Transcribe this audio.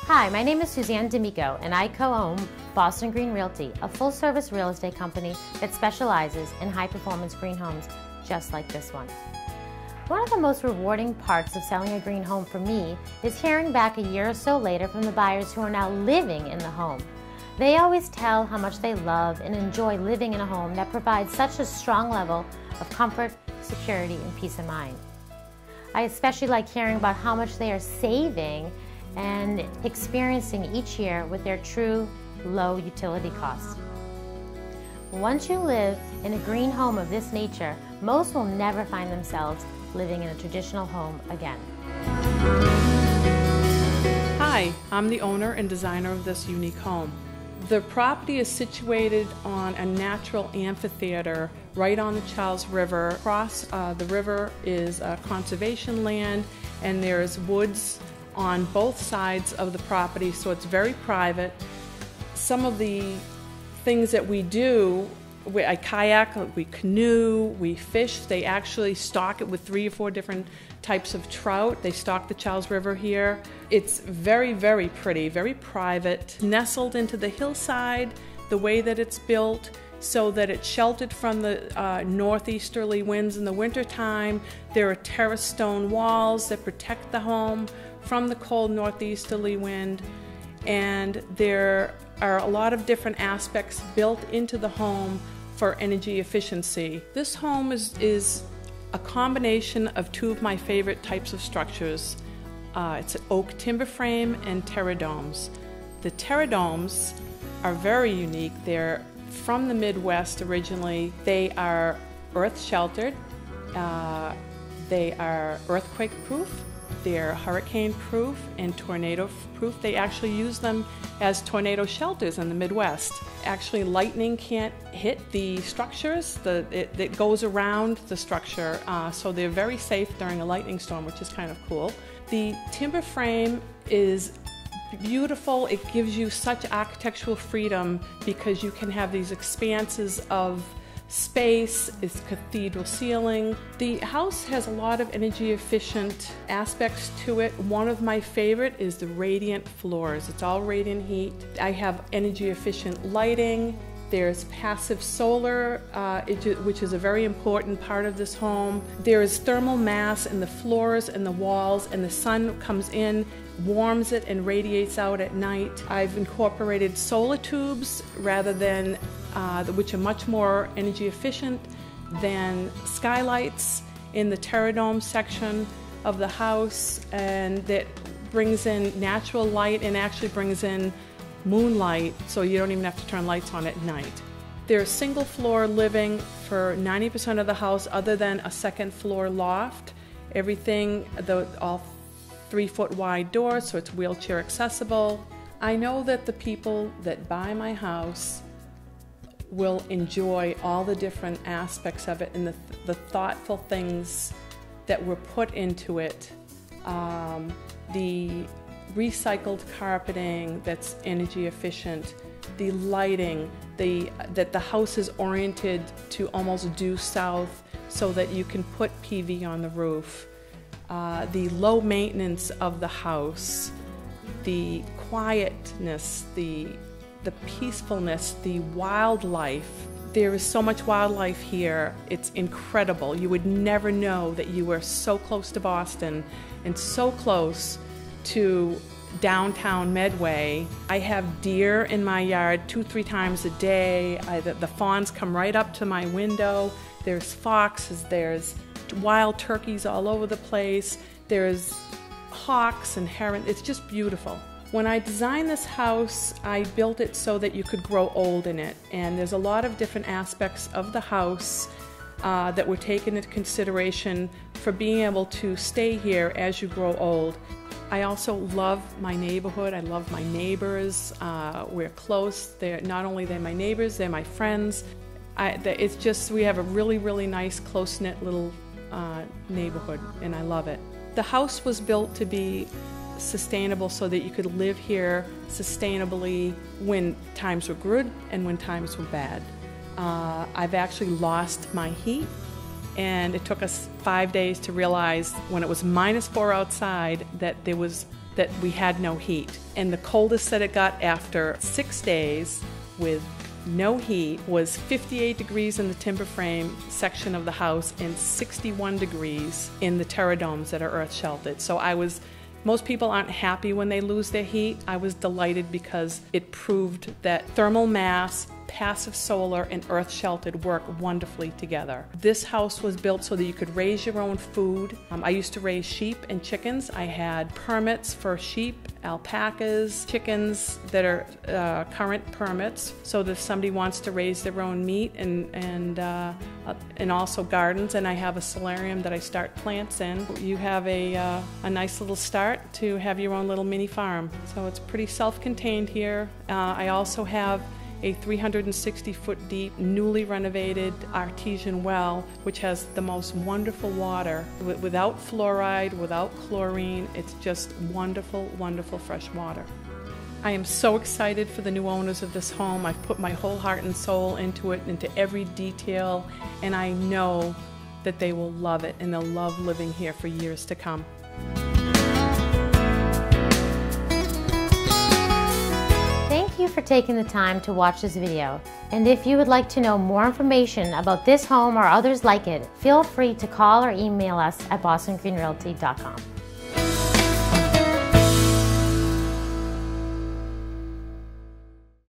Hi, my name is Suzanne D'Amico, and I co-own Boston Green Realty, a full-service real estate company that specializes in high-performance green homes just like this one. One of the most rewarding parts of selling a green home for me is hearing back a year or so later from the buyers who are now living in the home. They always tell how much they love and enjoy living in a home that provides such a strong level of comfort, security, and peace of mind. I especially like hearing about how much they are saving and experiencing each year with their true low utility costs. Once you live in a green home of this nature, most will never find themselves living in a traditional home again. Hi, I'm the owner and designer of this unique home. The property is situated on a natural amphitheater right on the Charles River. Across the river is conservation land, and there's woods on both sides of the property, so it's very private. Some of the things that we do, I kayak, we canoe, we fish. They actually stock it with 3 or 4 different types of trout. They stock the Charles River here. It's very, very pretty, very private, nestled into the hillside, the way that it's built, so that it's sheltered from the northeasterly winds in the wintertime. There are Terra stone walls that protect the home from the cold northeasterly wind, and there are a lot of different aspects built into the home for energy efficiency. This home is a combination of 2 of my favorite types of structures. It's an oak timber frame and Terra domes. The Terra domes are very unique. They're from the Midwest originally. They are earth sheltered. They are earthquake proof. They're hurricane proof and tornado proof. They actually use them as tornado shelters in the Midwest. Actually, lightning can't hit the structures. It goes around the structure, so they're very safe during a lightning storm, which is kind of cool. The timber frame is beautiful. It gives you such architectural freedom because you can have these expanses of space. It's cathedral ceiling. The house has a lot of energy efficient aspects to it. One of my favorite is the radiant floors. It's all radiant heat. I have energy efficient lighting. There's passive solar, which is a very important part of this home. There is thermal mass in the floors and the walls, and the sun comes in, warms it, and radiates out at night. I've incorporated solar tubes rather than which are much more energy efficient than skylights in the Terra Dome section of the house, and that brings in natural light and actually brings in moonlight, so you don't even have to turn lights on at night. There's single floor living for 90% of the house, other than a second floor loft. Everything, all 3-foot wide doors, so it's wheelchair accessible. I know that the people that buy my house will enjoy all the different aspects of it and the thoughtful things that were put into it. The recycled carpeting that's energy efficient, the lighting, that the house is oriented to almost due south so that you can put PV on the roof. The low maintenance of the house, the quietness, the peacefulness, the wildlife. There is so much wildlife here. It's incredible. You would never know that you were so close to Boston and so close to downtown Medway. I have deer in my yard 2-3 times a day. The fawns come right up to my window. There's foxes, there's wild turkeys all over the place. There's hawks and heron. It's just beautiful. When I designed this house, I built it so that you could grow old in it. And there's a lot of different aspects of the house that were taken into consideration for being able to stay here as you grow old. I also love my neighborhood. I love my neighbors. We're close. Not only they're my neighbors, they're my friends. It's just, we have a really, really nice, close-knit little neighborhood, and I love it. The house was built to be sustainable so that you could live here sustainably when times were good and when times were bad. I've actually lost my heat, and it took us 5 days to realize when it was -4 outside that there was that we had no heat. And the coldest that it got after 6 days with no heat was 58 degrees in the timber frame section of the house and 61 degrees in the Terra domes that are earth sheltered. So most people aren't happy when they lose their heat. I was delighted because it proved that thermal mass, passive solar, and earth sheltered work wonderfully together. This house was built so that you could raise your own food. I used to raise sheep and chickens. I had permits for sheep, alpacas, chickens that are current permits, so that if somebody wants to raise their own meat, and also gardens. And I have a solarium that I start plants in. You have a nice little start to have your own little mini farm. So it's pretty self-contained here. I also have a 360-foot deep, newly renovated artesian well, which has the most wonderful water, without fluoride, without chlorine. It's just wonderful, wonderful fresh water. I am so excited for the new owners of this home. I've put my whole heart and soul into it, into every detail, and I know that they will love it, and they'll love living here for years to come. Thank you for taking the time to watch this video. And if you would like to know more information about this home or others like it, feel free to call or email us at bostongreenrealty.com.